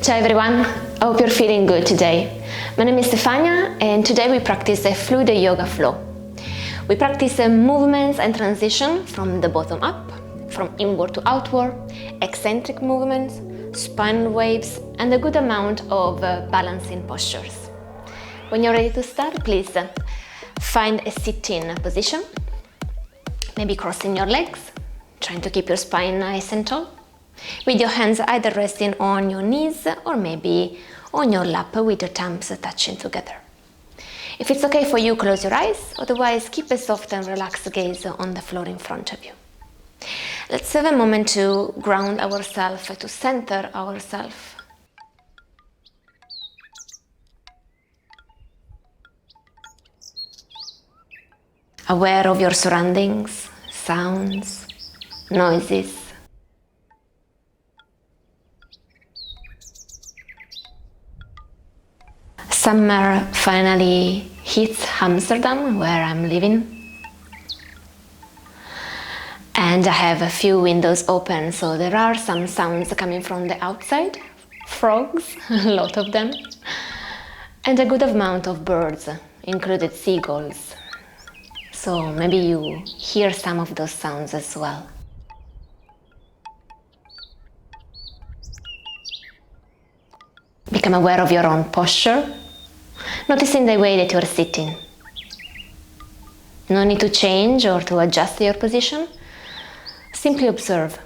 Ciao everyone, I hope you're feeling good today. My name is Stefania and today we practice a fluid yoga flow. We practice movements and transition from the bottom up, from inward to outward, eccentric movements, spine waves and a good amount of balancing postures. When you're ready to start, please find a sitting position, maybe crossing your legs, trying to keep your spine nice and tall, with your hands either resting on your knees or maybe on your lap with your thumbs touching together. If it's okay for you, close your eyes, otherwise keep a soft and relaxed gaze on the floor in front of you. Let's have a moment to ground ourselves, to center ourselves. Aware of your surroundings, sounds, noises. Summer finally hits Amsterdam, where I'm living. And I have a few windows open, so there are some sounds coming from the outside. Frogs, a lot of them. And a good amount of birds, included seagulls. So maybe you hear some of those sounds as well. Become aware of your own posture, noticing the way that you are sitting. No need to change or to adjust your position. Simply observe.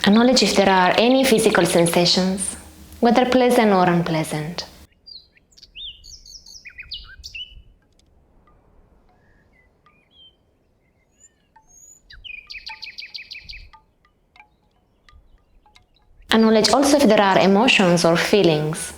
Acknowledge if there are any physical sensations, whether pleasant or unpleasant. Acknowledge also if there are emotions or feelings.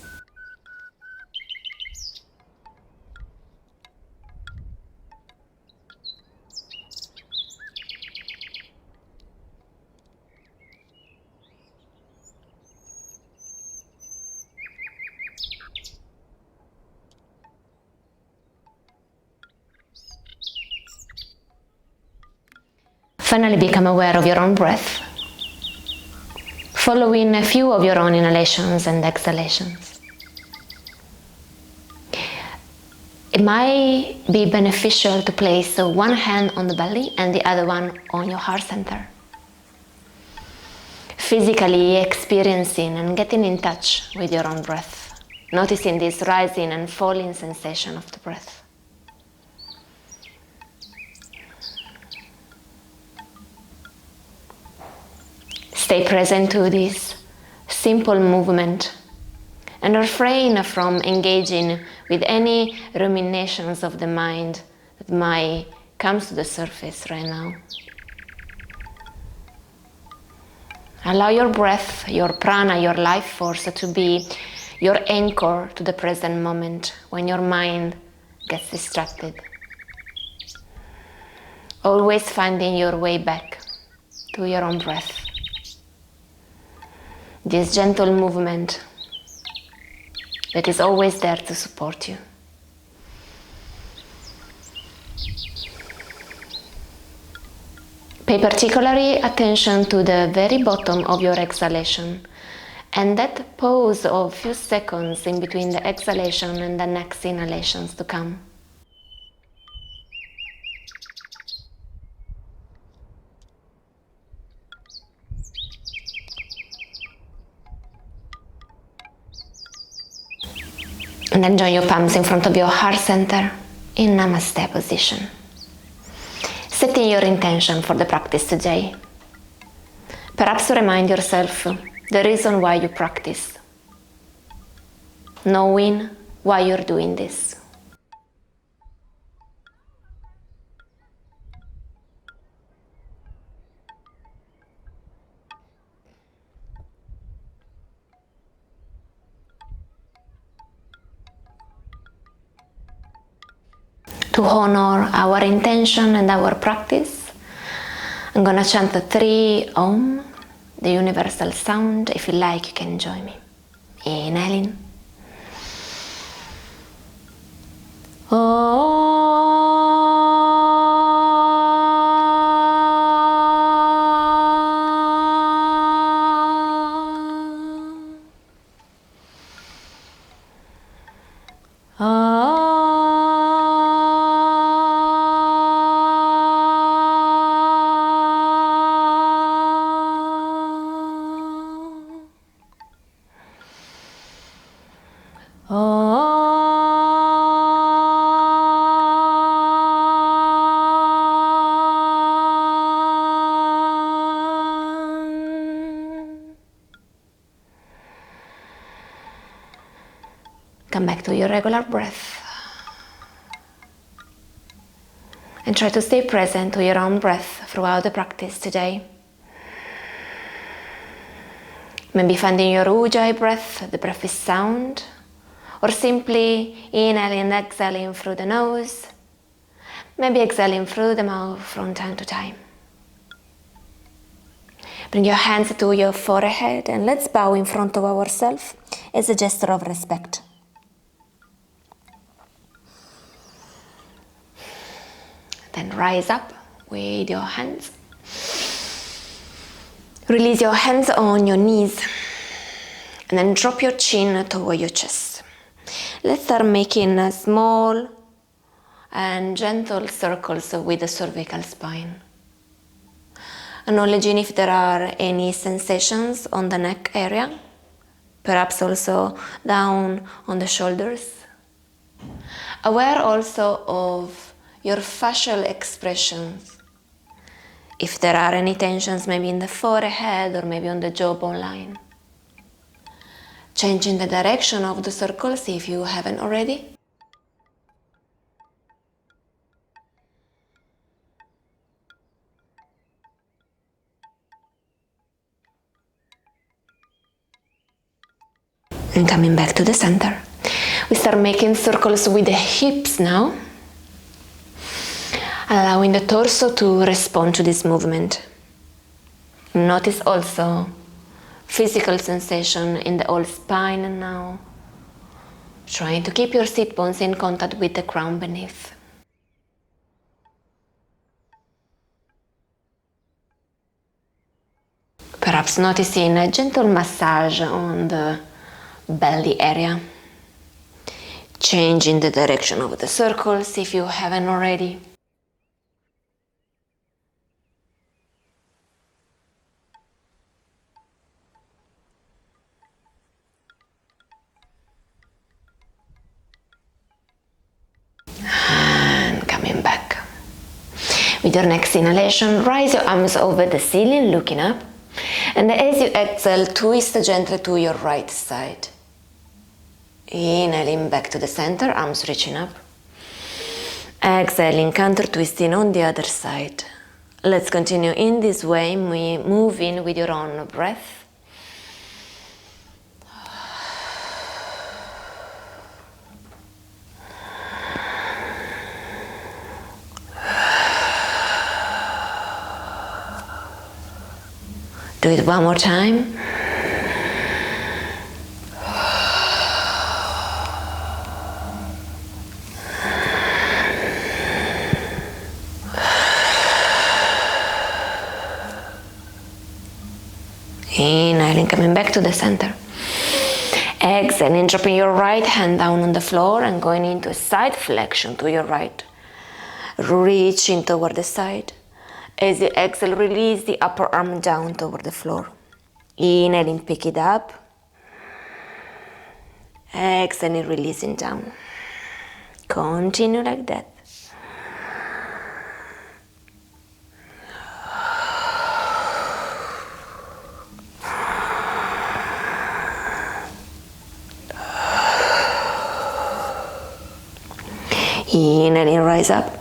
Finally, become aware of your own breath, following a few of your own inhalations and exhalations. It might be beneficial to place one hand on the belly and the other one on your heart center. Physically experiencing and getting in touch with your own breath, noticing this rising and falling sensation of the breath. Stay present to this simple movement and refrain from engaging with any ruminations of the mind that might come to the surface right now. Allow your breath, your prana, your life force to be your anchor to the present moment when your mind gets distracted. Always finding your way back to your own breath. This gentle movement that is always there to support you. Pay particularly attention to the very bottom of your exhalation and that pause of a few seconds in between the exhalation and the next inhalations to come. And then join your palms in front of your heart center in Namaste position. Setting your intention for the practice today. Perhaps remind yourself the reason why you practice. Knowing why you're doing this. To honor our intention and our practice, I'm gonna chant the 3 Om, the universal sound. If you like, you can join me. Inhaling. Om. come back to your regular breath. And try to stay present to your own breath throughout the practice today. Maybe finding your ujjayi breath, the breath is sound, or simply inhaling and exhaling through the nose, maybe exhaling through the mouth from time to time. Bring your hands to your forehead and let's bow in front of ourselves as a gesture of respect. Then rise up with your hands. Release your hands on your knees and then drop your chin toward your chest. Let's start making a small and gentle circles with the cervical spine. Acknowledging if there are any sensations on the neck area, perhaps also down on the shoulders. Aware also of your facial expressions. If there are any tensions maybe in the forehead or maybe on the jawbone line. Changing the direction of the circles if you haven't already. And coming back to the center. We start making circles with the hips now. Allowing the torso to respond to this movement. Notice also physical sensation in the whole spine now. Trying to keep your sit bones in contact with the ground beneath. Perhaps noticing a gentle massage on the belly area. Changing the direction of the circles if you haven't already. And coming back. With your next inhalation, rise your arms over the ceiling, looking up. And as you exhale, twist gently to your right side. Inhaling back to the center, arms reaching up. Exhaling, counter twisting on the other side. Let's continue in this way, moving with your own breath. Do it one more time. Inhaling, coming back to the center. Exhaling, dropping your right hand down on the floor and going into a side flexion to your right. Reaching toward the side. As you exhale, release the upper arm down toward the floor. Inhaling, pick it up. Exhaling, releasing down. Continue like that. Inhaling, rise up.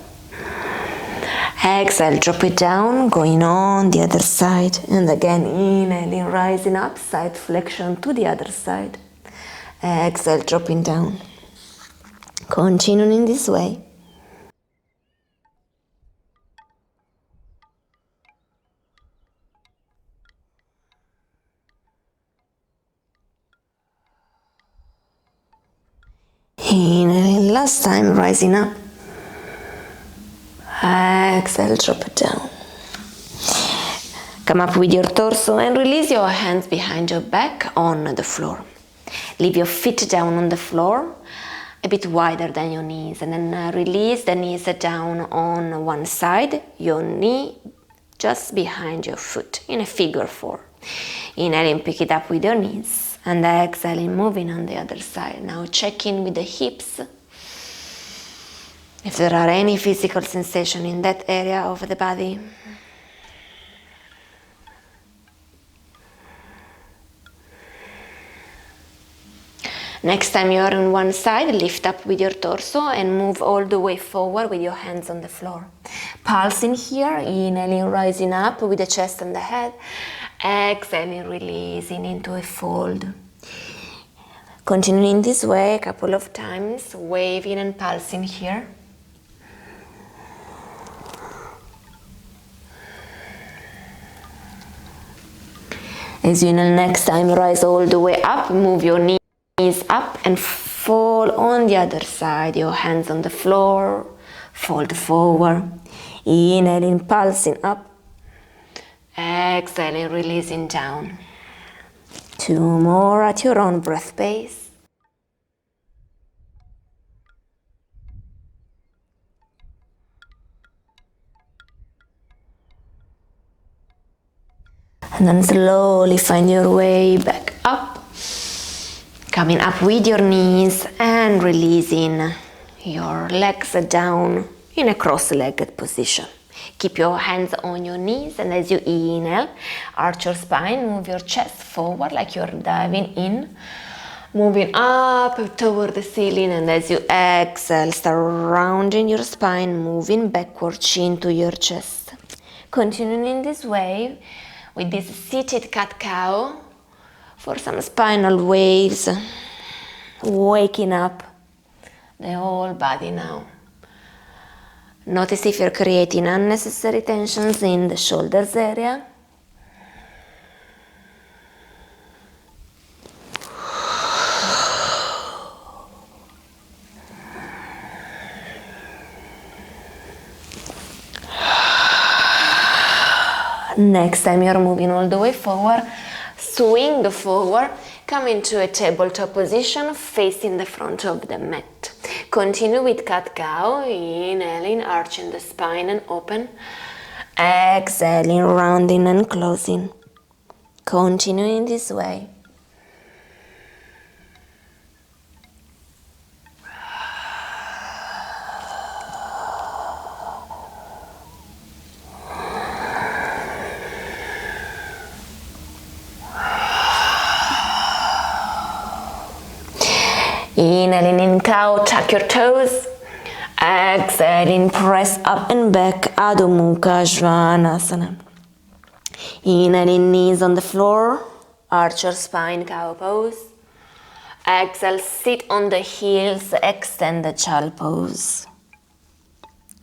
Exhale, drop it down, going on the other side. And again, inhaling, rising up, side flexion to the other side. Exhale, dropping down. Continuing this way. Inhaling, last time, rising up. Exhale, drop it down. Come up with your torso and release your hands behind your back on the floor. Leave your feet down on the floor, a bit wider than your knees, and then release the knees down on one side, your knee just behind your foot in a figure 4. Inhaling, pick it up with your knees, and exhaling, moving on the other side. Now check in with the hips. If there are any physical sensation in that area of the body. Next time you're on one side, lift up with your torso and move all the way forward with your hands on the floor. Pulsing here, inhaling, rising up with the chest and the head. Exhaling, releasing into a fold. Continuing this way a couple of times, waving and pulsing here. As you inhale, next time, rise all the way up, move your knees up and fall on the other side. Your hands on the floor, fold forward. Inhaling, pulsing up. Exhaling, releasing down. 2 more at your own breath pace. And then slowly find your way back up. Coming up with your knees and releasing your legs down in a cross-legged position. Keep your hands on your knees, and as you inhale, arch your spine, move your chest forward like you're diving in, moving up toward the ceiling, and as you exhale, start rounding your spine, moving backward, chin to your chest. Continuing in this way, with this seated cat-cow, for some spinal waves, waking up the whole body now. Notice if you're creating unnecessary tensions in the shoulders area. Next time you're moving all the way forward, swing forward, come into a tabletop position facing the front of the mat. Continue with cat-cow, inhaling, arching the spine and open. Exhaling, rounding and closing. Continue in this way. Inhaling in cow, tuck your toes. Exhaling, press up and back, Adho Mukha Svanasana. Inhaling, knees on the floor, arch your spine, cow pose. Exhale, sit on the heels, extend the child pose.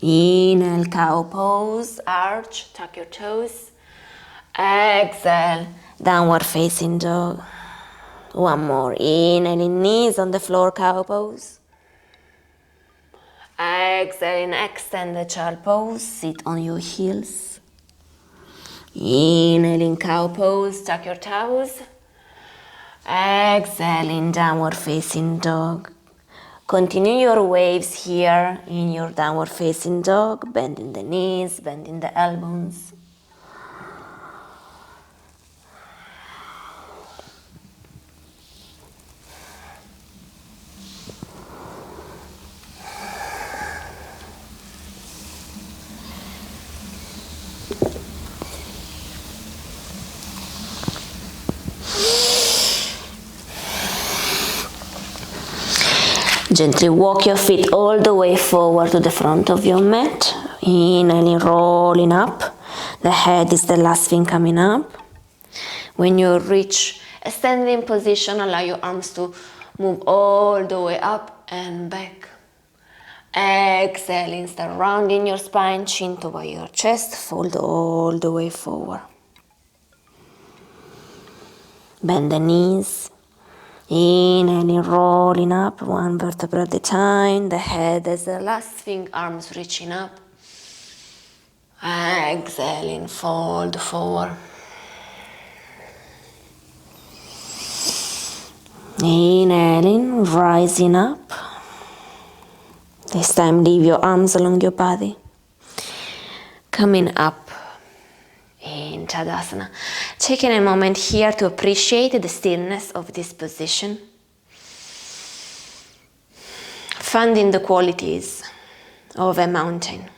Inhale, cow pose, arch, tuck your toes. Exhale, downward facing dog. One more, inhaling, knees on the floor, cow pose. Exhaling, extend the child pose, sit on your heels. Inhaling, cow pose, tuck your toes. Exhaling, downward facing dog. Continue your waves here in your downward facing dog, bending the knees, bending the elbows. Gently walk your feet all the way forward to the front of your mat. Inhaling, rolling up. The head is the last thing coming up. When you reach a standing position, allow your arms to move all the way up and back. Exhaling, start rounding your spine, chin toward your chest, fold all the way forward. Bend the knees. Inhaling, rolling up, one vertebra at a time. The head is the last thing, arms reaching up. Exhaling, fold forward. Inhaling, rising up. This time leave your arms along your body. Coming up in Tadasana. Taking a moment here to appreciate the stillness of this position. Finding the qualities of a mountain.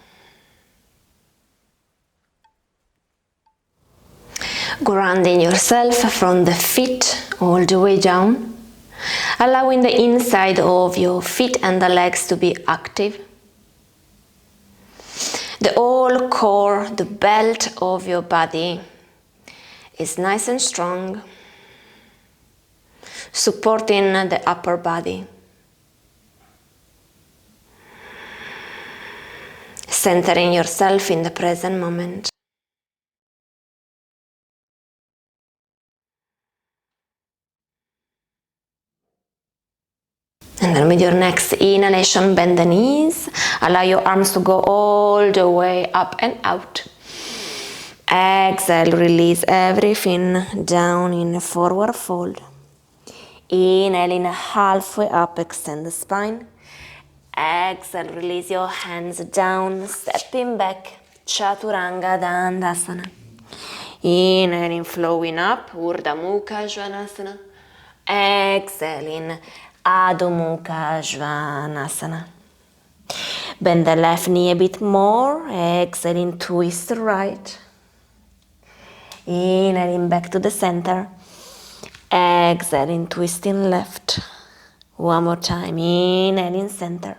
Grounding yourself from the feet all the way down. allowing the inside of your feet and the legs to be active. The whole core, the belt of your body is nice and strong, supporting the upper body. Centering yourself in the present moment. And then with your next inhalation, bend the knees. Allow your arms to go all the way up and out. Exhale, release everything down in a forward fold. Inhaling halfway up, extend the spine. Exhale, release your hands down, stepping back, Chaturanga Dandasana. Inhaling, flowing up, Urdhva Mukha Svanasana. Exhaling, Adho Mukha Svanasana. Bend the left knee a bit more, exhaling, twist the right. Inhaling back to the center. Exhaling, twisting left. One more time, inhaling center.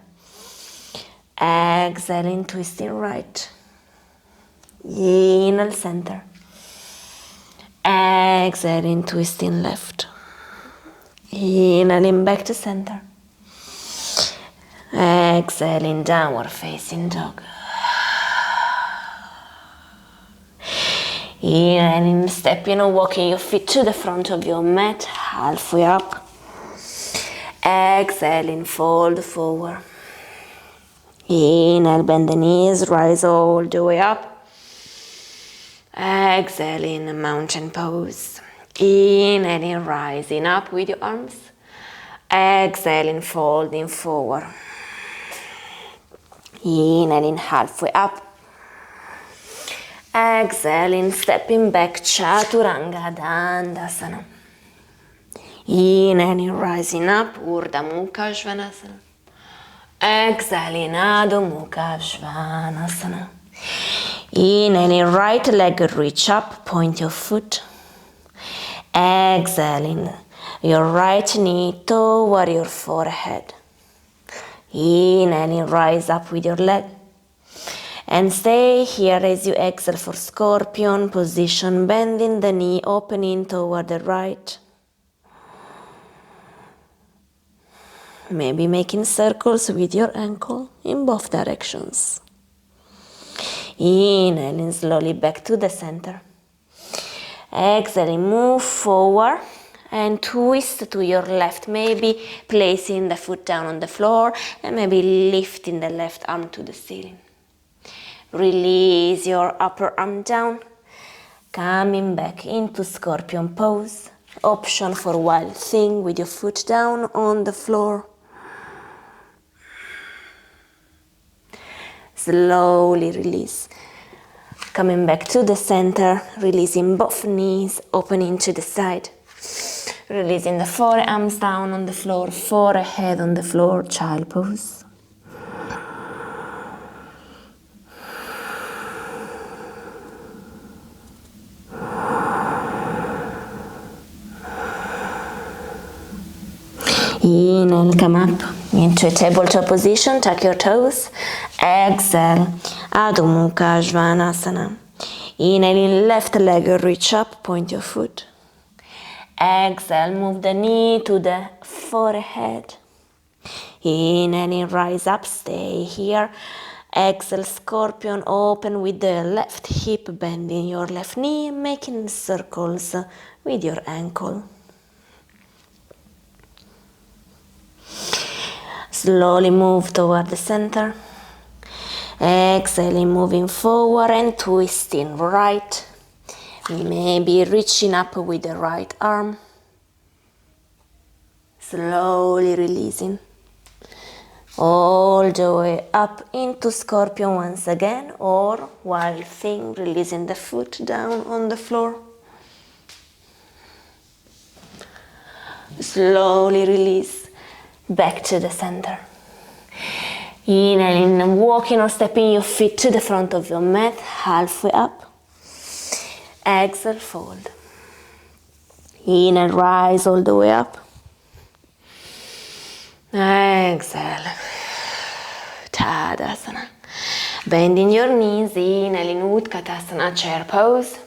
Exhaling, twisting right. Inhale center. Exhaling, twisting left. Inhaling back to center. Exhaling, downward facing dog. Inhaling, stepping or walking your feet to the front of your mat, halfway up. Exhaling, fold forward. Inhale, bend the knees, rise all the way up. Exhaling, mountain pose. Inhaling, rising up with your arms. Exhaling, folding forward. Inhaling, halfway up. Exhaling, stepping back, Chaturanga Dandasana. Inhaling, rising up, Urdhva Mukha Svanasana. Exhaling, Adho Mukha Svanasana. Inhaling, right leg reach up, point your foot. Exhaling, your right knee toward your forehead. Inhaling, rise up with your leg. And stay here as you exhale for scorpion position, bending the knee, opening toward the right. Maybe making circles with your ankle in both directions. Inhaling slowly back to the center. Exhaling, move forward and twist to your left, maybe placing the foot down on the floor and maybe lifting the left arm to the ceiling. Release your upper arm down, coming back into scorpion pose. Option for wild thing with your foot down on the floor. Slowly release. Coming back to the center, releasing both knees, opening to the side. Releasing the forearms down on the floor, forehead on the floor, child pose. Inhale, come up into a tabletop position, tuck your toes. Exhale, Adho Mukha Svanasana. Inhaling, left leg reach up, point your foot. Exhale, move the knee to the forehead. Inhaling, rise up, stay here. Exhale, scorpion, open with the left hip, bending your left knee, making circles with your ankle. Slowly move toward the center. Exhaling, moving forward and twisting right. Maybe reaching up with the right arm. Slowly releasing. All the way up into scorpion once again, or wild thing, releasing the foot down on the floor. Slowly release. Back to the center. Inhaling, walking or stepping your feet to the front of your mat, halfway up. Exhale, fold. Inhale, rise all the way up. Exhale. Tadasana. Bending your knees, inhale in Utkatasana, chair pose.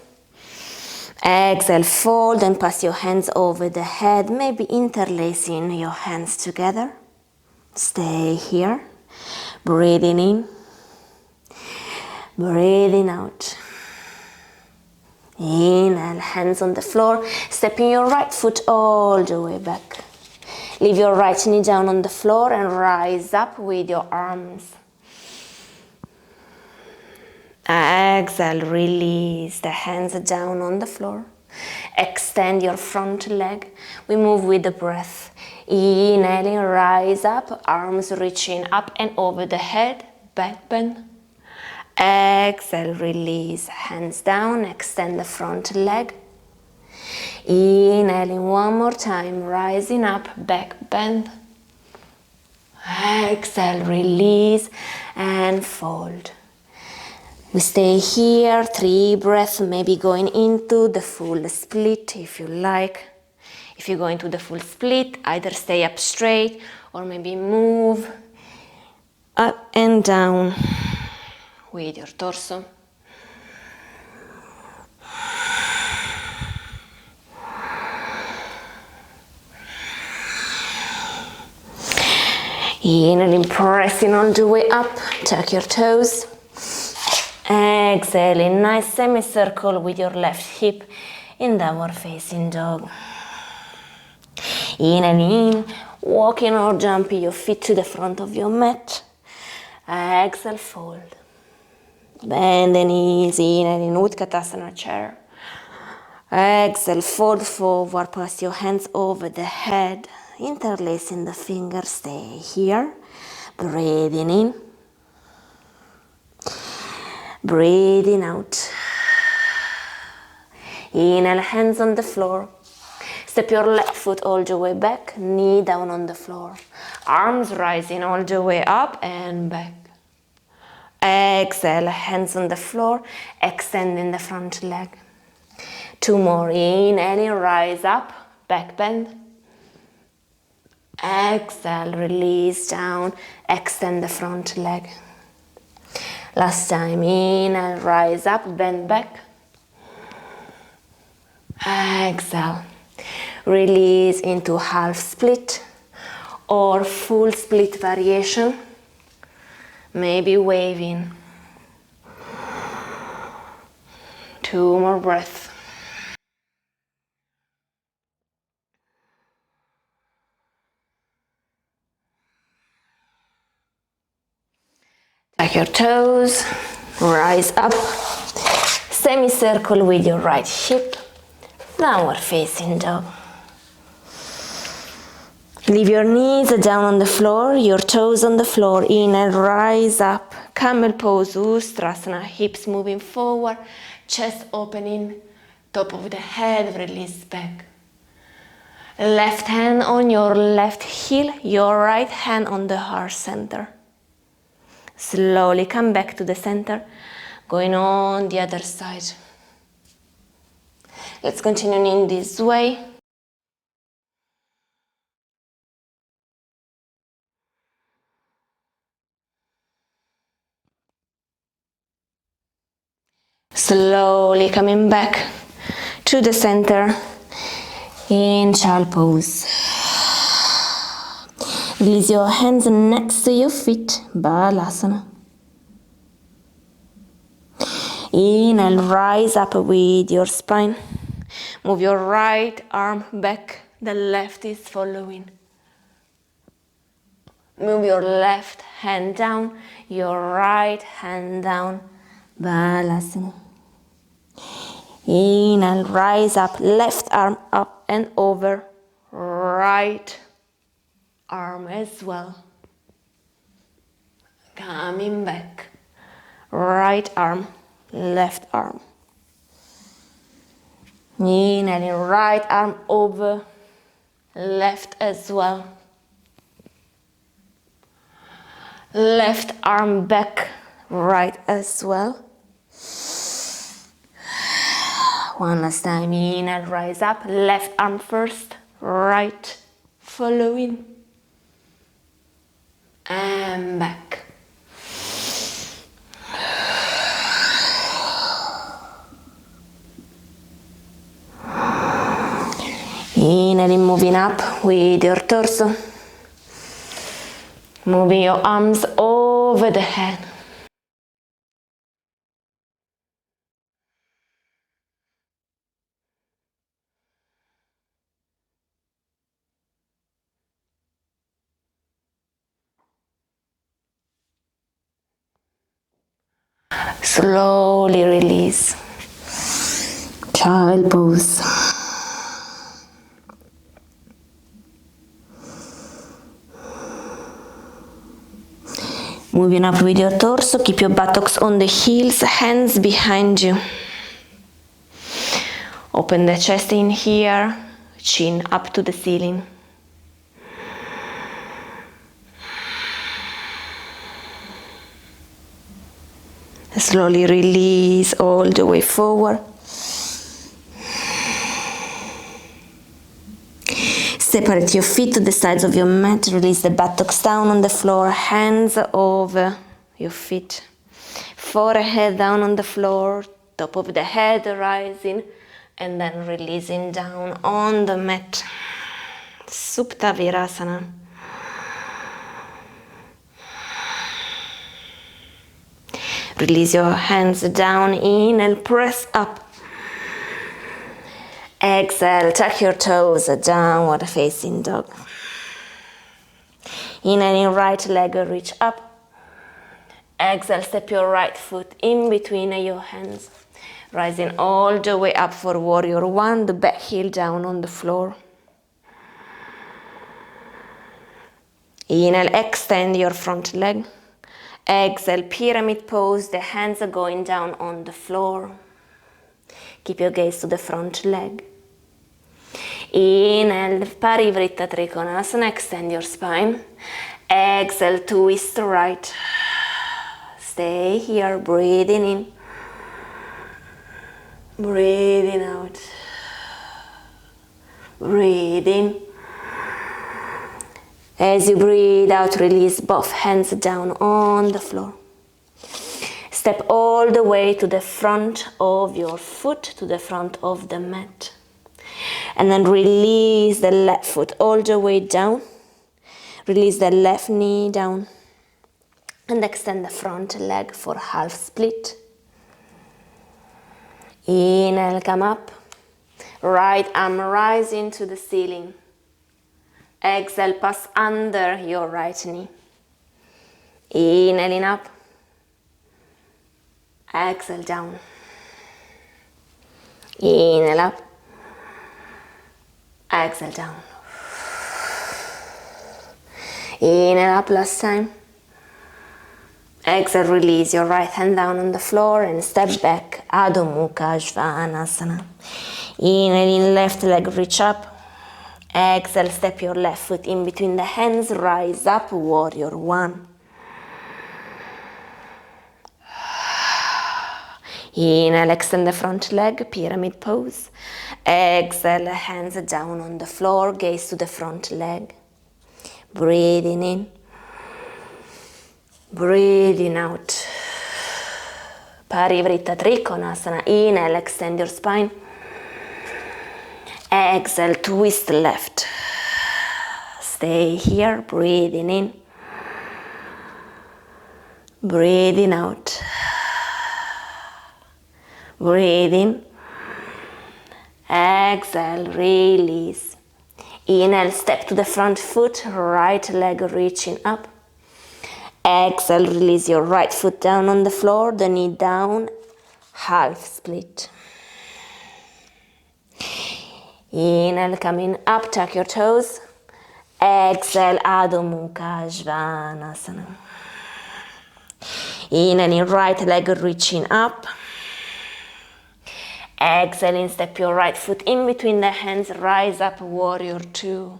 Exhale, fold and pass your hands over the head, maybe interlacing your hands together. Stay here. Breathing in. Breathing out. Inhale, hands on the floor, stepping your right foot all the way back. Leave your right knee down on the floor and rise up with your arms. Exhale, release the hands down on the floor. Extend your front leg. We move with the breath. Inhaling, rise up, arms reaching up and over the head, back bend. Exhale, release, hands down, extend the front leg. Inhaling one more time, rising up, back bend. Exhale, release and fold. We stay here, 3 breaths, maybe going into the full split if you like. If you go into the full split, either stay up straight or maybe move up and down with your torso. Inhaling, pressing all the way up, tuck your toes. Exhaling, nice semicircle with your left hip in downward facing dog. Inhaling, walking or jumping your feet to the front of your mat. Exhale, fold. Bend the knees, inhaling, Utkatasana chair. Exhale, fold forward, pass your hands over the head, interlacing the fingers, stay here. Breathing in. Breathing out. Inhale, hands on the floor. Step your left foot all the way back, knee down on the floor. Arms rising all the way up and back. Exhale, hands on the floor, extending the front leg. 2 more, inhaling, rise up, back bend. Exhale, release down, extend the front leg. Last time, inhale, rise up, bend back. Exhale, release into half split or full split variation, maybe waving. 2 more breaths. Tuck your toes, rise up, semicircle with your right hip, downward facing dog. Leave your knees down on the floor, your toes on the floor. Inhale, rise up, camel pose, Ustrasana, hips moving forward, chest opening, top of the head, release back. Left hand on your left heel, your right hand on the heart center. Slowly come back to the center, going on the other side. Let's continue in this way. Slowly coming back to the center in child pose. Release your hands next to your feet, Balasana. Inhale, rise up with your spine. Move your right arm back, the left is following. Move your left hand down, your right hand down, Balasana. Inhale, rise up, left arm up and over, right arm as well. Coming back, right arm, left arm. Inhaling, right arm over, left as well. Left arm back, right as well. One last time, inhale, rise up, left arm first, right following. and back. Inhaling, moving up with your torso. Moving your arms over the head. Slowly release. Child pose. Moving up with your torso, keep your buttocks on the heels, hands behind you. Open the chest in here, chin up to the ceiling. Slowly release all the way forward. Separate your feet to the sides of your mat. Release the buttocks down on the floor, hands over your feet. Forehead down on the floor, top of the head rising, and then releasing down on the mat. Supta Virasana. Release your hands down, inhale, press up. Exhale, tuck your toes, downward facing dog. Inhaling, right leg reach up. Exhale, step your right foot in between your hands. Rising all the way up for warrior one, the back heel down on the floor. Inhale, extend your front leg. Exhale, pyramid pose, the hands are going down on the floor. Keep your gaze to the front leg. Inhale, Parivritta Trikonasana, extend your spine. Exhale, twist right. Stay here, breathing in. Breathing out. Breathe in. As you breathe out, release both hands down on the floor. Step all the way to the front of your foot, to the front of the mat. And then release the left foot all the way down. Release the left knee down. And extend the front leg for half split. Inhale, come up. Right arm rising to the ceiling. Exhale, pass under your right knee. Inhaling up. Exhale, down. Inhale up. Exhale, down. Inhale up, last time. Exhale, release your right hand down on the floor and step back, Adho Mukha Svanasana. Inhaling, left leg reach up. Exhale, step your left foot in between the hands, rise up, warrior one. Inhale, extend the front leg, pyramid pose. Exhale, hands down on the floor, gaze to the front leg. Breathing in. Breathing out. Parivritta Trikonasana. Inhale, extend your spine. Exhale, twist left. Stay here, breathing in. Breathing out. Breathe in. Exhale, release. Inhale, step to the front foot, right leg reaching up. Exhale, release your right foot down on the floor, the knee down, half split. Inhale, coming up, tuck your toes. Exhale, Adho Mukha Svanasana. Inhaling, right leg reaching up. Exhaling, step your right foot in between the hands, rise up, warrior two.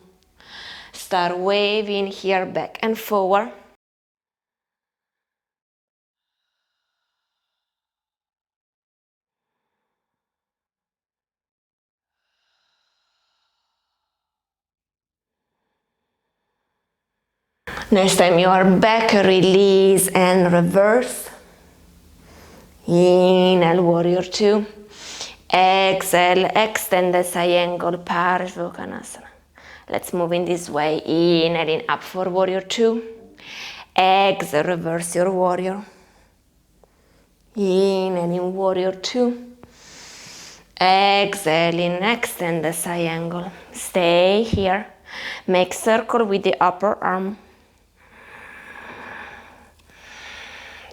Start waving here, back and forward. Next time you are back, release and reverse. Inhale, warrior two. Exhale, extend the side angle, Parsvottanasana. Let's move in this way. Inhaling up for warrior two. Exhale, reverse your warrior. Inhaling warrior two. Exhaling, extend the side angle. Stay here. Make circle with the upper arm.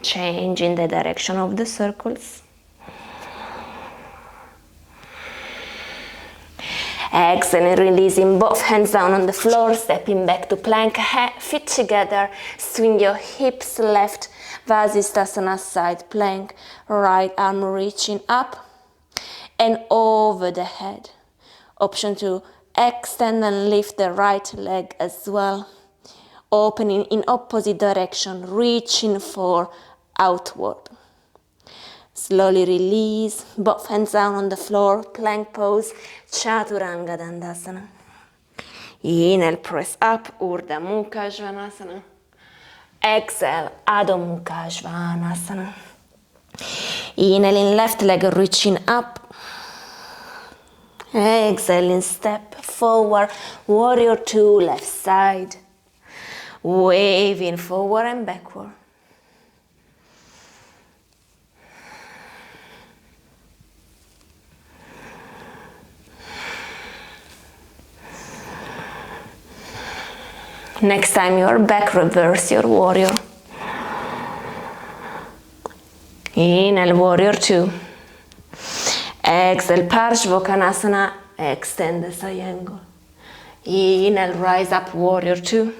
Change in the direction of the circles. Exhaling, releasing both hands down on the floor, stepping back to plank, feet together, swing your hips left, Vasisthasana side plank, right arm reaching up and over the head. Option to extend and lift the right leg as well. Opening in opposite direction, reaching for outward. Slowly release, both hands down on the floor, plank pose, Chaturanga Dandasana. Inhale, press up, Urdhva Mukha Svanasana. Exhale, Adho Mukha Svanasana. Inhaling, left leg reaching up. Exhaling, step forward, warrior two, left side. Waving forward and backward. Next time you are back, reverse your warrior. Inhale, warrior two. Exhale, Parsvottanasana, extend the side angle. Inhale, rise up, warrior two.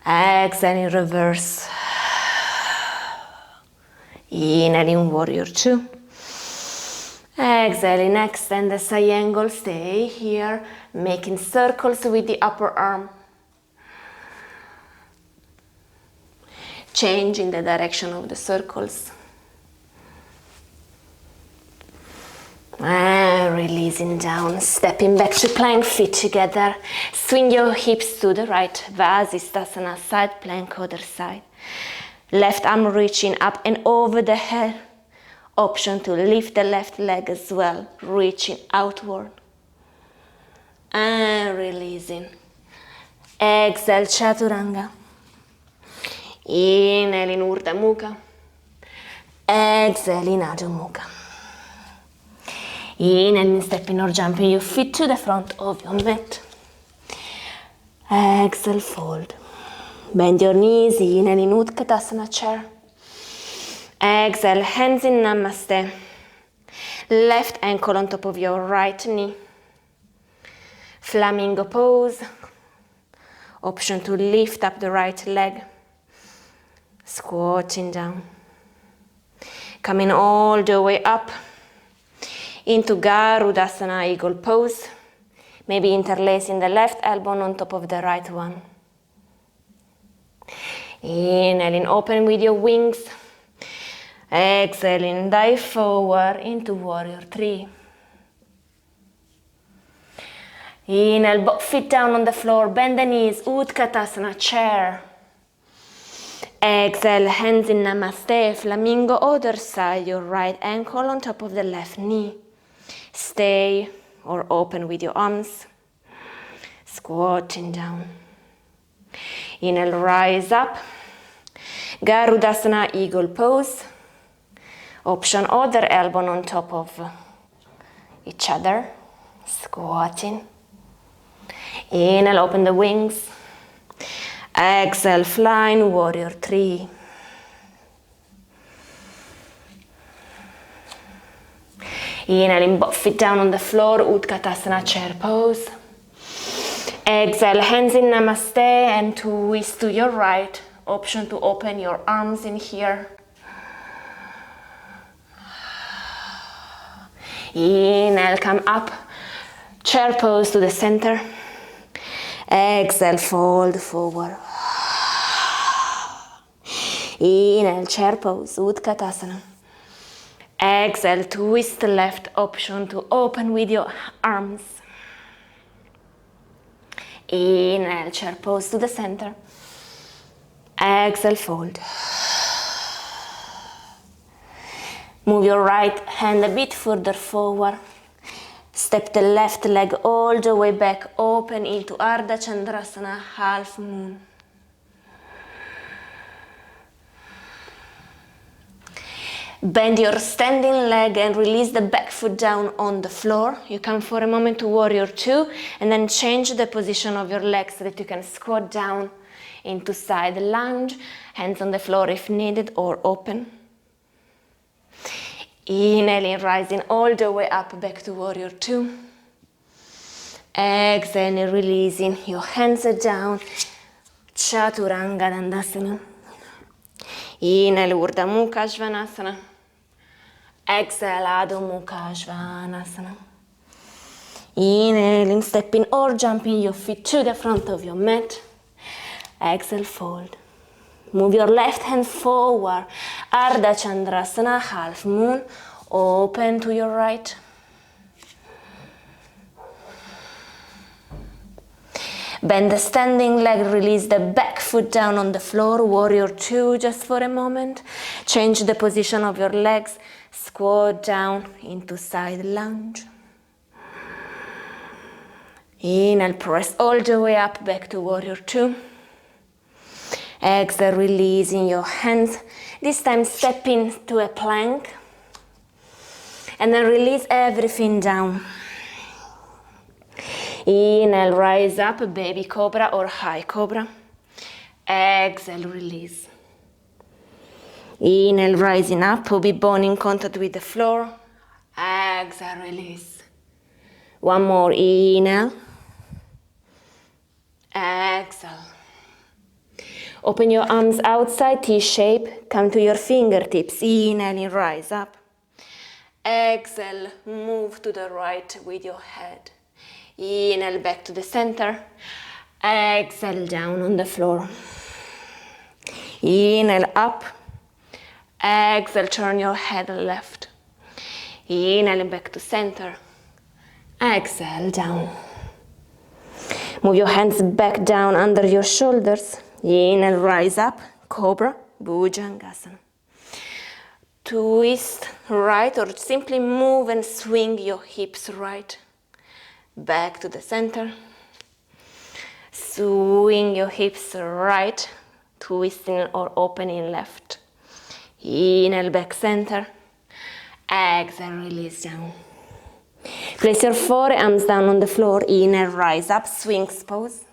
Exhale, reverse. Inhaling, warrior two. Exhaling, extend the side angle. Stay here, making circles with the upper arm. Change in the direction of the circles. And releasing down, stepping back to plank, feet together. Swing your hips to the right, Vasisthasana, side plank, other side. Left arm reaching up and over the head. Option to lift the left leg as well, reaching outward. And releasing. Exhale, Chaturanga. Inhaling, Urdhva Mukha. Exhaling, Adho Mukha. Inhaling, stepping or jumping your feet to the front of your mat. Exhale, fold. Bend your knees, inhaling, Utkatasana chair. Exhale, hands in Namaste. Left ankle on top of your right knee. Flamingo pose. Option to lift up the right leg. Squatting down. Coming all the way up into Garudasana, eagle pose. Maybe interlacing the left elbow on top of the right one. Inhaling, open with your wings. Exhaling, dive forward into warrior three. Inhale, both feet down on the floor, bend the knees, Utkatasana, chair. Exhale, hands in Namaste, flamingo, other side, your right ankle on top of the left knee. Stay or open with your arms. Squatting down. Inhale, rise up. Garudasana, eagle pose. Option, other elbow on top of each other. Squatting. Inhale, open the wings. Exhale, flying, warrior three. Inhaling, both feet down on the floor, Utkatasana, chair pose. Exhale, hands in Namaste and twist to your right. Option to open your arms in here. Inhale, come up, chair pose to the center. Exhale, fold forward. Inhale, chair pose, Utkatasana. Exhale, twist left, option to open with your arms. Inhale, chair pose to the center. Exhale, fold. Move your right hand a bit further forward. Step the left leg all the way back, open into Ardha Chandrasana, half moon. Bend your standing leg and release the back foot down on the floor. You come for a moment to warrior two and then change the position of your legs so that you can squat down into side lunge, hands on the floor if needed or open. Inhaling, rising all the way up back to warrior two. Exhaling, releasing your hands down, Chaturanga Dandasana. Inhale, Urdhva Mukha Svanasana. Exhale, Adho Mukha Svanasana. Inhaling, stepping or jumping your feet to the front of your mat. Exhale, fold. Move your left hand forward, Ardha Chandrasana, half moon, open to your right. Bend the standing leg, release the back foot down on the floor, warrior two just for a moment. Change the position of your legs, squat down into side lunge. Inhale, press all the way up back to warrior two. Exhale, releasing your hands. This time step into a plank. And then release everything down. Inhale, rise up, baby cobra or high cobra. Exhale, release. Inhale, rising up, pubic bone in contact with the floor. Exhale, release. One more, inhale. Exhale. Open your arms outside, T-shape. Come to your fingertips. Inhaling, rise up. Exhale, move to the right with your head. Inhale, back to the center. Exhale, down on the floor. Inhale, up. Exhale, turn your head left. Inhale, back to center. Exhale, down. Move your hands back down under your shoulders. Inhale, rise up, cobra, bhujangasana. Twist right or simply move and swing your hips right. Back to the center. Swing your hips right, twisting or opening left. Inhale, back center. Exhale, release down. Place your forearms down on the floor. Inhale, rise up, Sphinx pose.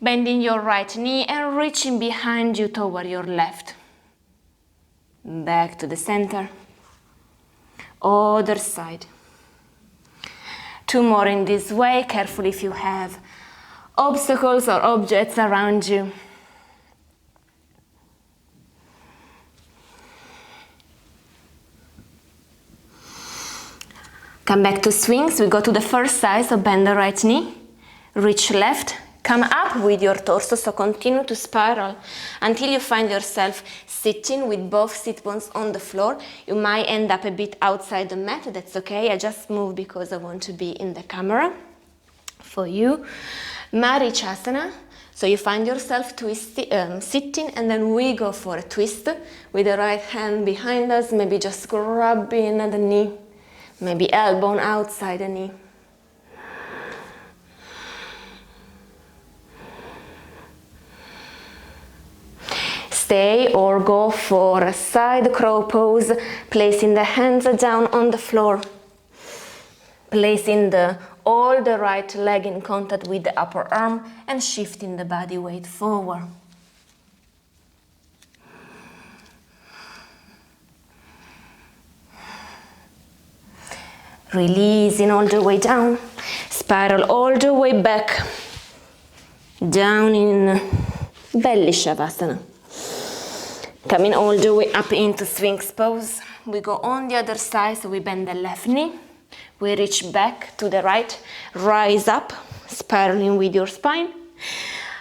Bending your right knee and reaching behind you toward your left. Back to the center. Other side. Two more in this way. Careful if you have obstacles or objects around you. Come back to Sphinx. We go to the first side, so bend the right knee. Reach left. Come up with your torso, so continue to spiral until you find yourself sitting with both sit bones on the floor. You might end up a bit outside the mat, that's okay. I just move because I want to be in the camera for you. Marichasana, so you find yourself sitting and then we go for a twist with the right hand behind us, maybe just grabbing at the knee, maybe elbow outside the knee. Stay or go for a side crow pose, placing the hands down on the floor, placing all the right leg in contact with the upper arm and shifting the body weight forward. Releasing all the way down, spiral all the way back, down in belly shavasana. Coming all the way up into Sphinx pose. We go on the other side, so we bend the left knee. We reach back to the right, rise up, spiraling with your spine,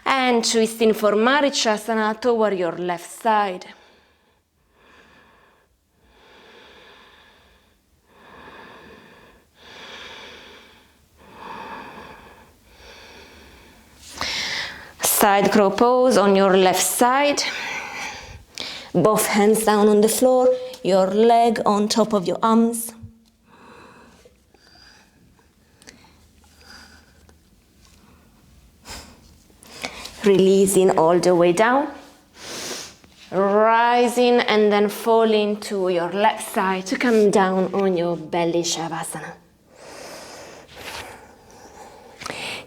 and twisting for Marichasana toward your left side. Side crow pose on your left side. Both hands down on the floor, your leg on top of your arms. Releasing all the way down. Rising and then falling to your left side to come down on your belly Shavasana.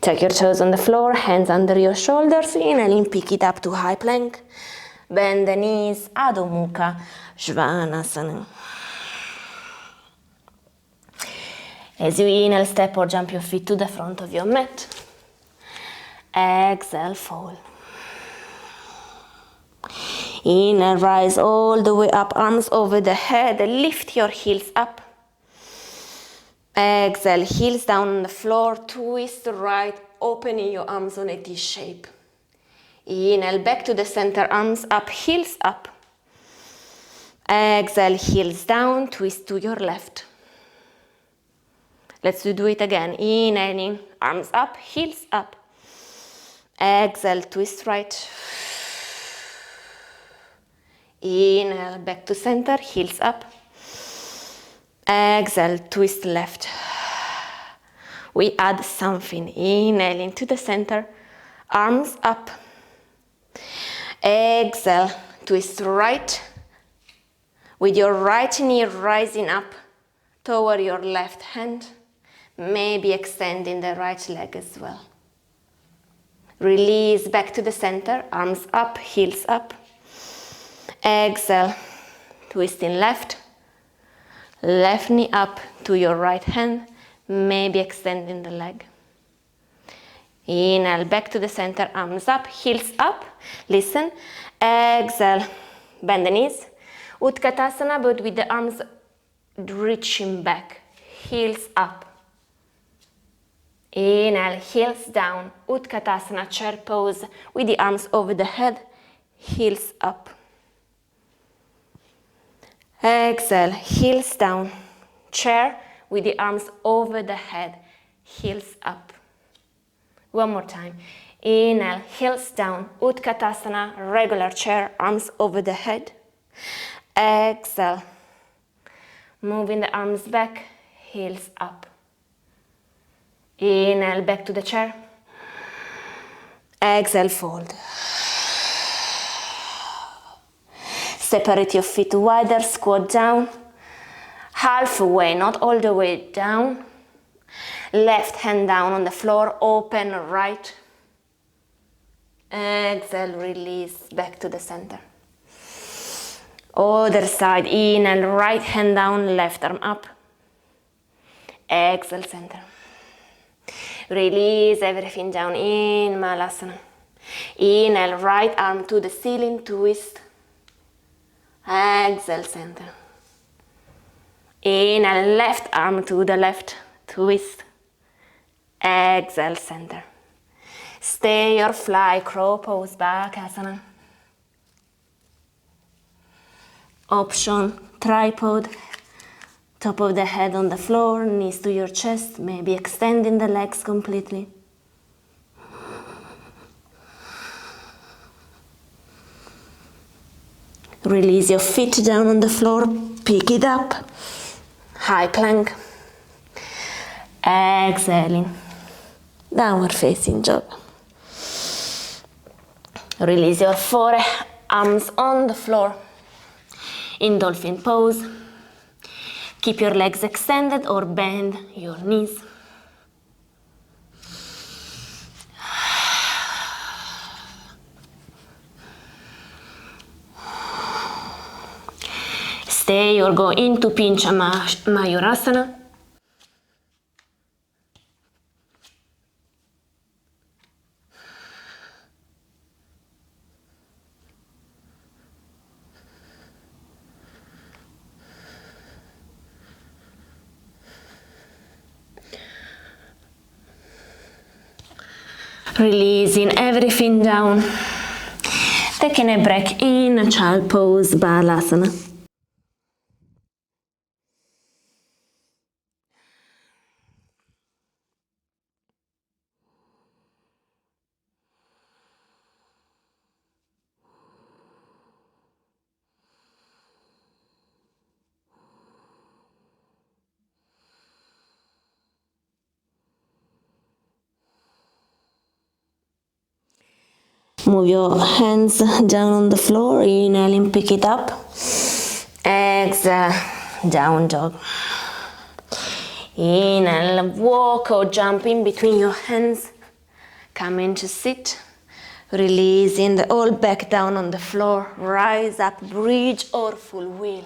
Take your toes on the floor, hands under your shoulders, inhaling, pick it up to high plank. Bend the knees, Adho Mukha Svanasana. As you inhale, step or jump your feet to the front of your mat. Exhale, fold. Inhale, rise all the way up, arms over the head, lift your heels up. Exhale, heels down on the floor, twist right, opening your arms on a T shape. Inhale, back to the center, arms up, heels up. Exhale, heels down, twist to your left. Let's do it again. Inhaling, arms up, heels up. Exhale, twist right. Inhale, back to center, heels up. Exhale, twist left. We add something. Inhaling to the center, arms up. Exhale, twist right. With your right knee rising up toward your left hand. Maybe extending the right leg as well. Release back to the center, arms up, heels up. Exhale, twisting left. Left knee up to your right hand, maybe extending the leg. Inhale, back to the center, arms up, heels up. Listen. Exhale, bend the knees. Utkatasana, but with the arms reaching back, heels up. Inhale, heels down, Utkatasana, chair pose with the arms over the head, heels up. Exhale, heels down, chair with the arms over the head, heels up. One more time. Inhale, heels down, Utkatasana, regular chair, arms over the head. Exhale, moving the arms back, heels up. Inhale, back to the chair. Exhale, fold. Separate your feet wider, squat down. Halfway, not all the way down. Left hand down on the floor, open right. Exhale, release back to the center. Other side, inhale, right hand down, left arm up. Exhale, center. Release everything down in Malasana. Inhale, right arm to the ceiling, twist. Exhale, center. Inhale, left arm to the left, twist. Exhale, center. Stay or fly, crow pose, Bakasana. Option, tripod. Top of the head on the floor, knees to your chest, maybe extending the legs completely. Release your feet down on the floor, pick it up, high plank. Exhaling, downward facing dog. Release your forearms on the floor in dolphin pose. Keep your legs extended or bend your knees. Stay or go into Pincha Mayurasana. Releasing everything down. Taking a break in child pose, Balasana. Move your hands down on the floor. Inhale and pick it up. Exhale, down dog. Inhale, walk or jump in between your hands. Come into sit. Releasing the all back down on the floor. Rise up, bridge or full wheel.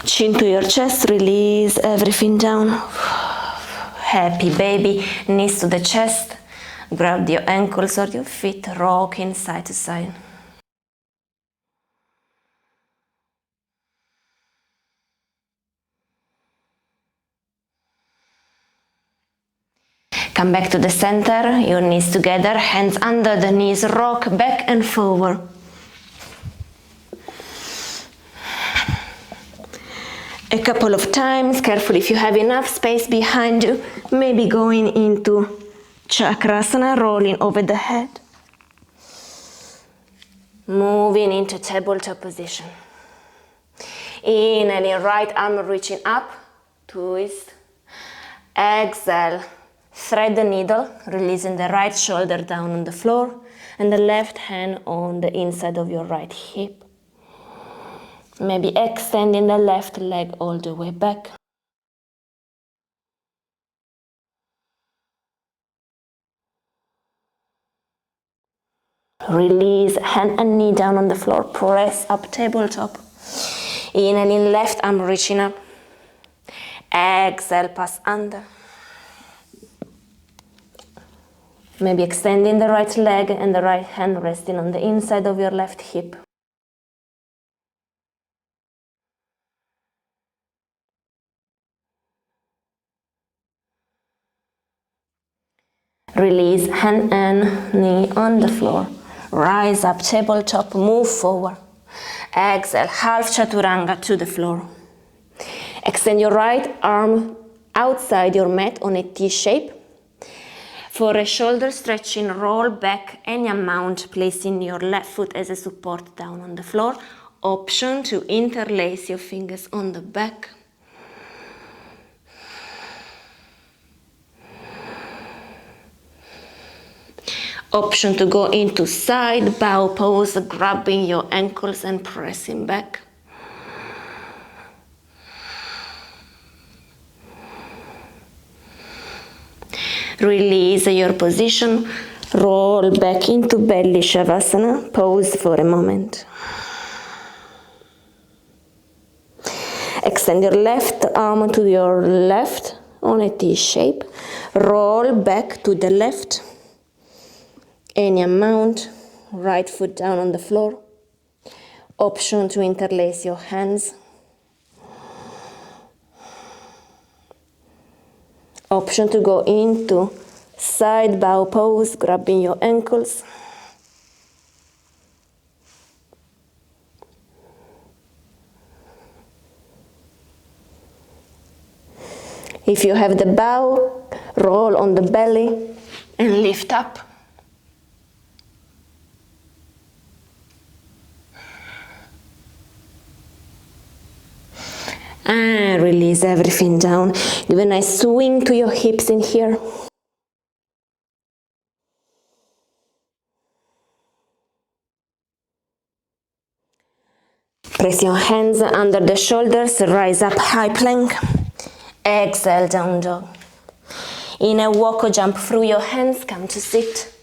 Chin to your chest, release everything down. Happy baby, knees to the chest. Grab your ankles or your feet, rocking side to side. Come back to the center, your knees together, hands under the knees, rock back and forward. A couple of times, careful if you have enough space behind you, maybe going into Chakrasana, rolling over the head. Moving into tabletop position. Inhaling, right arm reaching up, twist. Exhale, thread the needle, releasing the right shoulder down on the floor and the left hand on the inside of your right hip. Maybe extending the left leg all the way back. Release hand and knee down on the floor, press up tabletop. Inhaling, left arm reaching up. Exhale, pass under. Maybe extending the right leg and the right hand resting on the inside of your left hip. Release hand and knee on the floor. Rise up, tabletop, move forward. Exhale, half chaturanga to the floor. Extend your right arm outside your mat on a T shape. For a shoulder stretching, roll back any amount, placing your left foot as a support down on the floor. Option to interlace your fingers on the back. Option to go into side bow pose, grabbing your ankles and pressing back. Release your position, roll back into belly shavasana, pose for a moment. Extend your left arm to your left on a T shape, roll back to the left. Any amount, right foot down on the floor. Option to interlace your hands. Option to go into side bow pose, grabbing your ankles. If you have the bow, roll on the belly and lift up. And release everything down. Give a nice swing to your hips in here. Press your hands under the shoulders, rise up, high plank. Exhale, down dog. In a walk or jump through your hands, come to sit.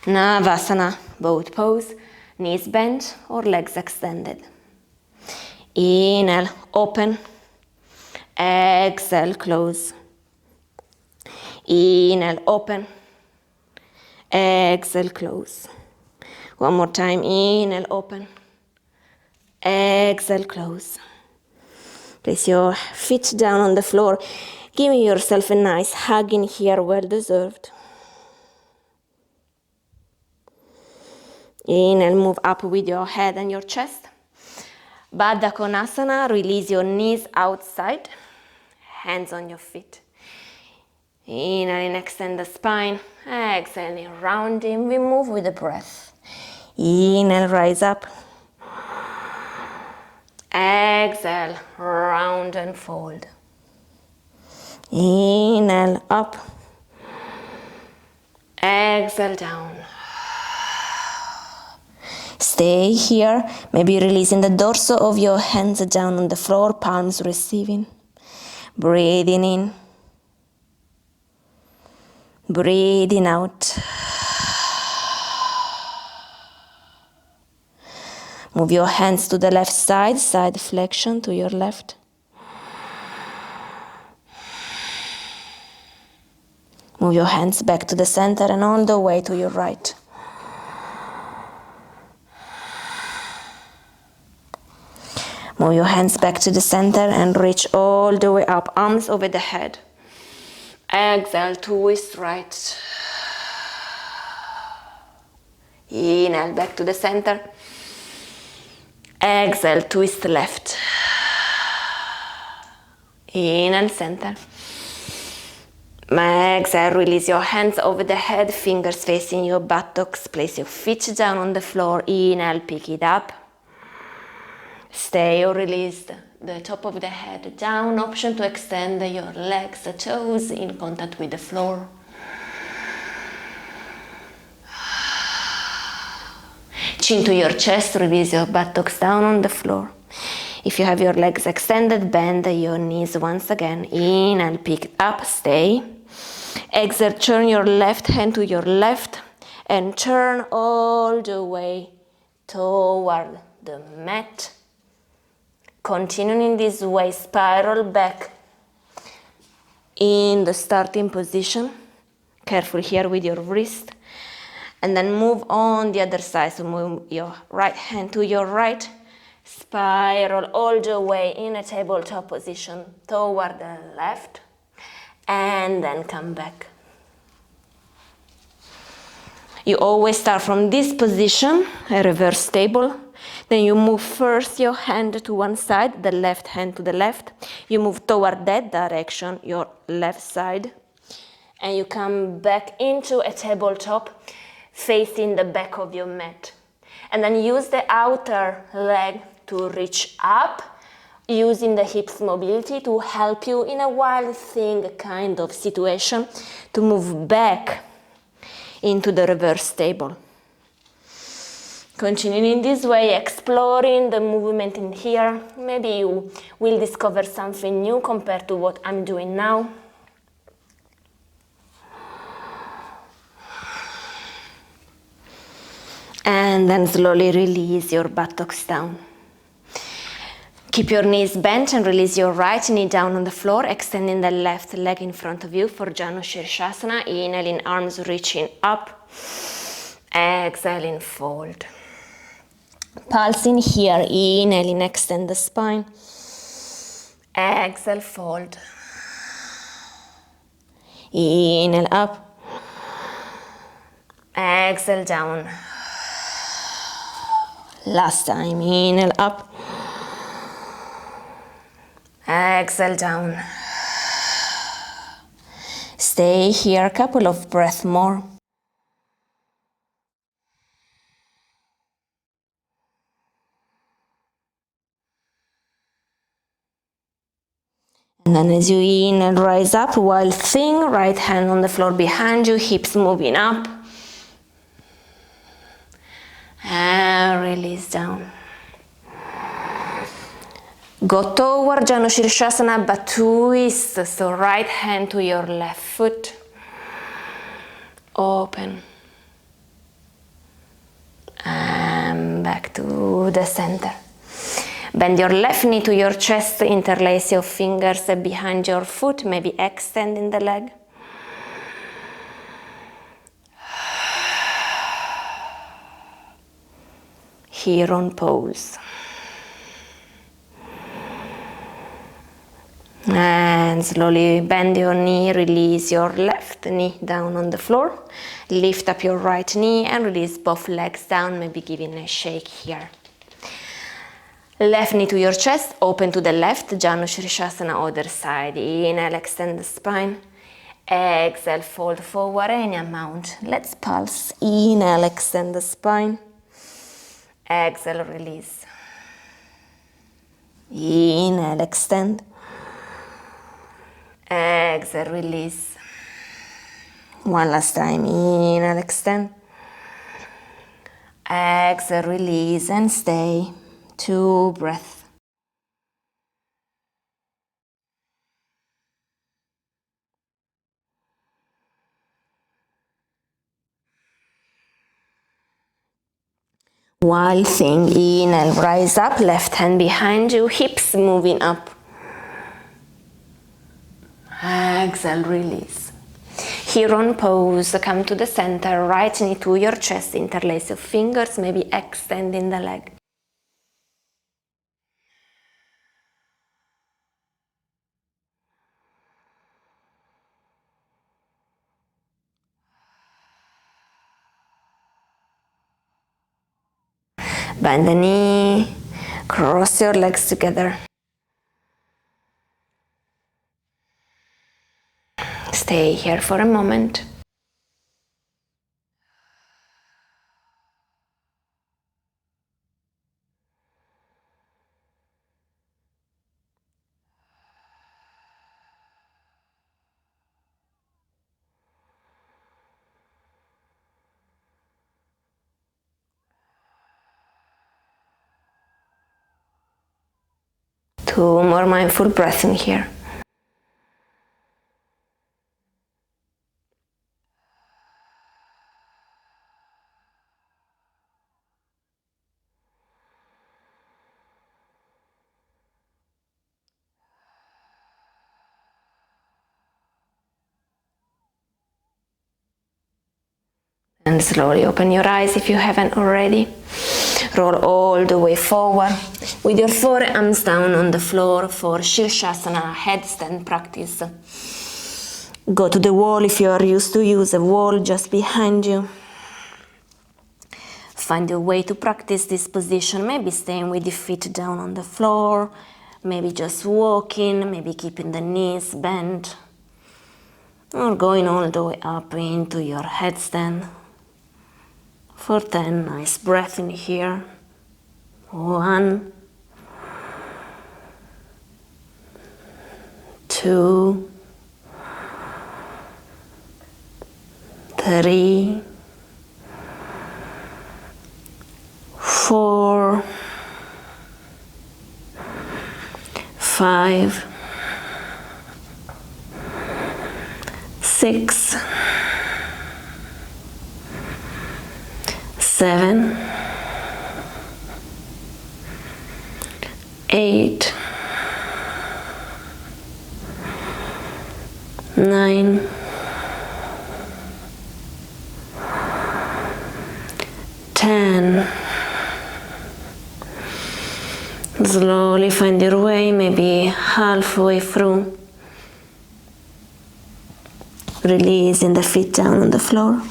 Navasana, boat pose, knees bent or legs extended. Inhale, open. Exhale, close. Inhale, open. Exhale, close. One more time. Inhale, open. Exhale, close. Place your feet down on the floor. Give yourself a nice hug in here, well deserved. Inhale, move up with your head and your chest. Baddha Konasana, release your knees outside, hands on your feet. Inhaling, extend the spine. Exhaling, rounding. We move with the breath. Inhale, rise up. Exhale, round and fold. Inhale, up. Exhale, down. Stay here, maybe releasing the dorso of your hands down on the floor, palms receiving. Breathing in. Breathing out. Move your hands to the left side, side flexion to your left. Move your hands back to the center and all the way to your right. Move your hands back to the center and reach all the way up, arms over the head. Exhale, twist right. Inhale, back to the center. Exhale, twist left. Inhale, center. Exhale, release your hands over the head, fingers facing your buttocks. Place your feet down on the floor. Inhale, pick it up. Stay or release the top of the head down. Option to extend your legs, the toes in contact with the floor. Chin to your chest, release your buttocks down on the floor. If you have your legs extended, bend your knees once again. Inhale, pick up, stay. Exhale, turn your left hand to your left and turn all the way toward the mat. Continuing in this way, spiral back in the starting position. Careful here with your wrist. And then move on the other side. So move your right hand to your right. Spiral all the way in a tabletop position toward the left. And then come back. You always start from this position, a reverse table. Then you move first your hand to one side, the left hand to the left. You move toward that direction, your left side. And you come back into a tabletop facing the back of your mat. And then use the outer leg to reach up, using the hips mobility to help you in a wild thing kind of situation to move back into the reverse table. Continuing in this way, exploring the movement in here. Maybe you will discover something new compared to what I'm doing now. And then slowly release your buttocks down. Keep your knees bent and release your right knee down on the floor, extending the left leg in front of you for Janu Shirshasana. Inhaling, arms reaching up. Exhaling, fold. Pulsing here, inhaling, extend the spine. Exhale, fold. Inhale, up. Exhale, down. Last time, inhale, up. Exhale, down. Stay here, a couple of breaths more. And then as you inhale, rise up, wild thing, right hand on the floor behind you, hips moving up. And release down. Go toward Janu Shirshasana, but twist, so right hand to your left foot. Open. And back to the center. Bend your left knee to your chest, interlace your fingers behind your foot, maybe extending the leg. Here on pose. And slowly bend your knee, release your left knee down on the floor. Lift up your right knee and release both legs down, maybe giving a shake here. Left knee to your chest, open to the left, Janu Shirshasana, other side. Inhale, extend the spine. Exhale, fold forward any amount. Let's pulse. Inhale, extend the spine. Exhale, release. Inhale, extend. Exhale, release. One last time. Inhale, extend. Exhale, release, and stay. 2 breaths. Wild thing. Inhale, rise up, left hand behind you, hips moving up. Exhale, release. Heron pose, come to the center, right knee to your chest, interlace your fingers, maybe extending the leg. Bend the knee, cross your legs together. Stay here for a moment. Two more mindful breaths in here. And slowly open your eyes if you haven't already. Roll all the way forward with your forearms down on the floor for Shirshasana, headstand practice. Go to the wall if you are used to use a wall just behind you. Find a way to practice this position, maybe staying with your feet down on the floor, maybe just walking, maybe keeping the knees bent, or going all the way up into your headstand. For 10 nice breaths in here. 1, 2, 3, 4, 5, 6, 7, 8, 9, 10. Slowly find your way, maybe halfway through. Releasing the feet down on the floor.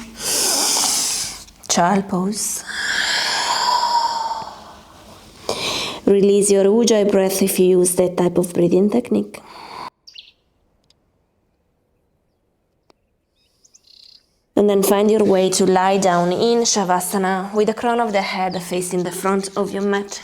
Child pose. Release your Ujjayi breath if you use that type of breathing technique. And then find your way to lie down in Shavasana with the crown of the head facing the front of your mat.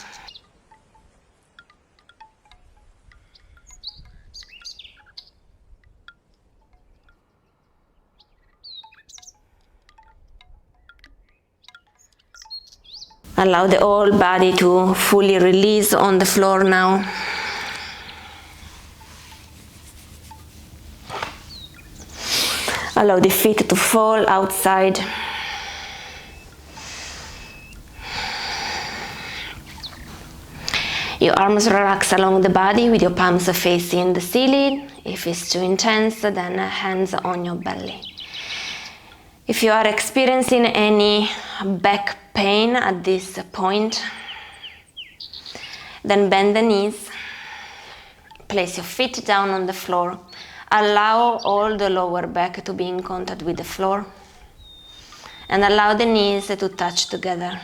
Allow the whole body to fully release on the floor now. Allow the feet to fall outside. Your arms relax along the body with your palms facing the ceiling. If it's too intense, then hands on your belly. If you are experiencing any back pain at this point, then bend the knees. Place your feet down on the floor. Allow all the lower back to be in contact with the floor. And allow the knees to touch together.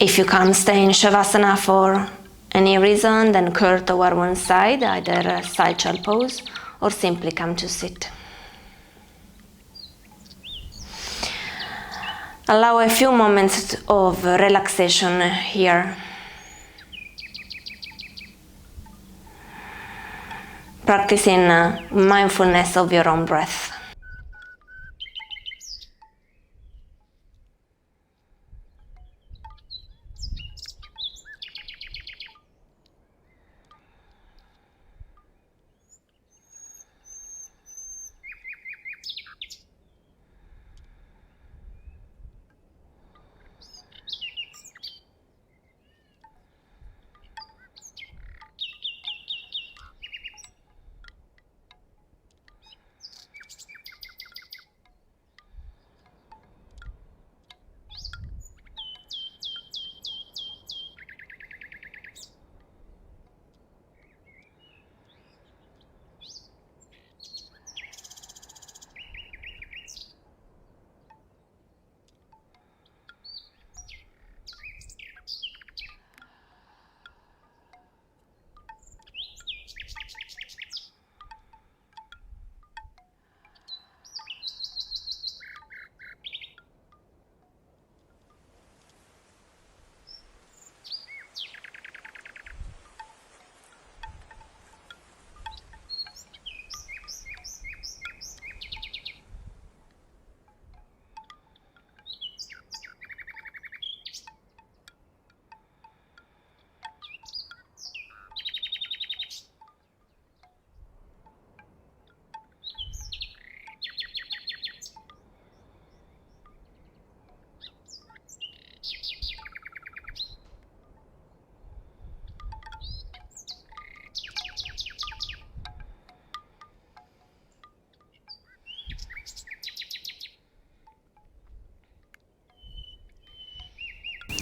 If you can't stay in Shavasana for any reason, then curl toward one side, either a side child pose or simply come to sit. Allow a few moments of relaxation here. Practicing mindfulness of your own breath.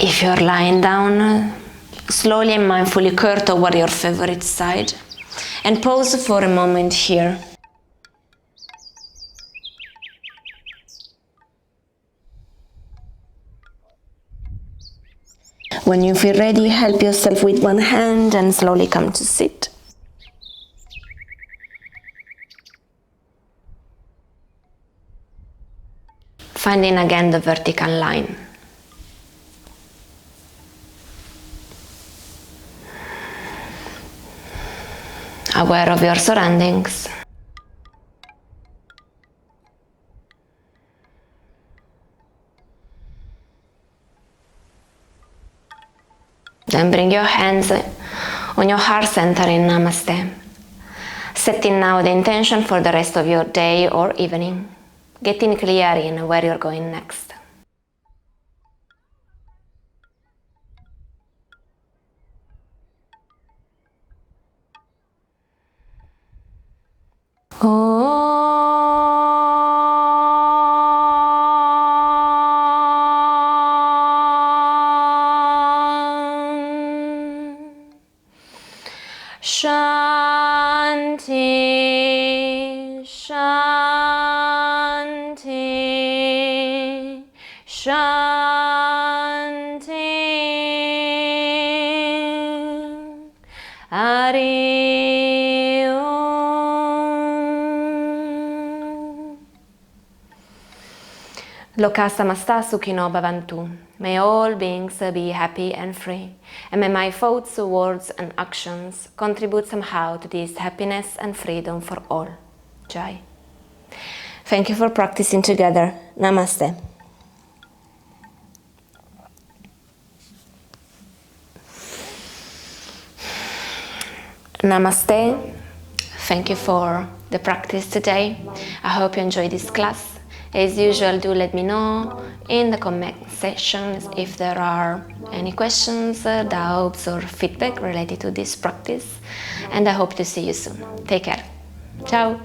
If you're lying down, slowly and mindfully curl toward your favorite side and pause for a moment here. When you feel ready, help yourself with one hand and slowly come to sit. Finding again the vertical line. Aware of your surroundings. Then bring your hands on your heart center in Namaste. Setting now the intention for the rest of your day or evening. Getting clear in where you're going next. Shanti, Shanti, Shanti. Hari Om. Loka samasta sukhino bhavantu. May all beings be happy and free, and may my thoughts, words and actions contribute somehow to this happiness and freedom for all. Jai. Thank you for practicing together. Namaste. Namaste. Thank you for the practice today. I hope you enjoyed this class. As usual, do let me know in the comment sections if there are any questions, doubts or feedback related to this practice. And I hope to see you soon. Take care. Ciao.